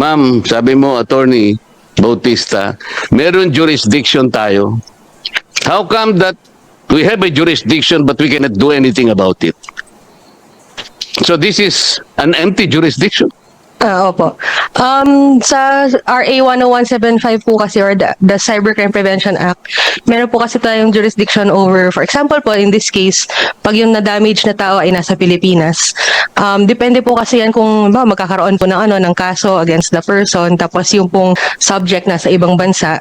Ma'am, sabi mo, Attorney Bautista, meron jurisdiction tayo. How come that we have a jurisdiction but we cannot do anything about it? So this is an empty jurisdiction. Opo. Sa RA 10175 po kasi, or the Cybercrime Prevention Act, meron po kasi tayong jurisdiction over, for example po, in this case, pag yung na-damage na tao ay nasa Pilipinas, depende po kasi yan kung magkakaroon po ng kaso against the person, tapos yung pong subject nasa ibang bansa.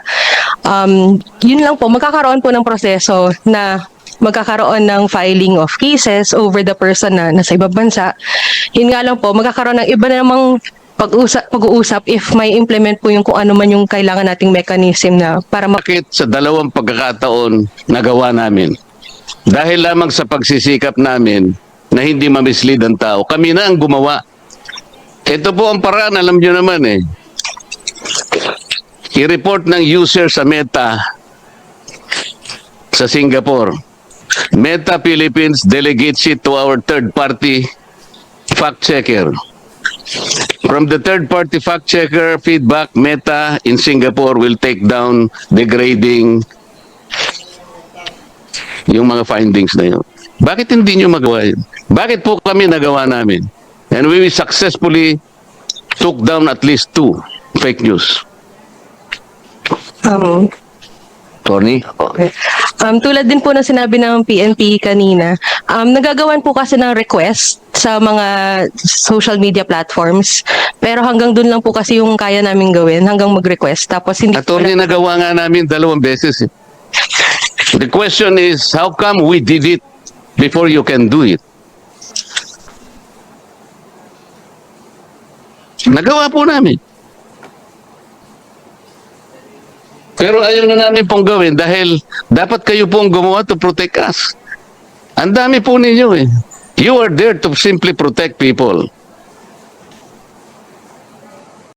Yun lang po, magkakaroon po ng proseso na magkakaroon ng filing of cases over the person na nasa ibang bansa. Yun nga lang po, magkakaroon ng iba na namang pag-uusap if may implement po yung kung ano man yung kailangan nating mechanism na para Bakit sa dalawang pagkakataon nagawa namin? Dahil lamang sa pagsisikap namin na hindi mamislead ang tao, kami na ang gumawa. Ito po ang paraan, alam nyo naman eh. I-report ng user sa Meta sa Singapore. Meta Philippines delegates it to our third-party fact-checker. From the third-party fact-checker feedback, Meta in Singapore will take down degrading yung mga findings na yun. Bakit hindi nyo magawa yun? Bakit po kami nagawa namin? And we successfully took down at least 2 fake news. Tony? Okay. Tulad din po ng sinabi ng PNP kanina, nagagawan po kasi ng request sa mga social media platforms, pero hanggang dun lang po kasi yung kaya namin gawin, hanggang mag-request. Tapos hindi Attorney, nagawa nga namin 2 beses. Eh. The question is, how come we did it before you can do it? Nagawa po namin. Pero ayaw na namin pong gawin dahil dapat kayo pong gumawa to protect us. Ang dami po ninyo eh. You are there to simply protect people.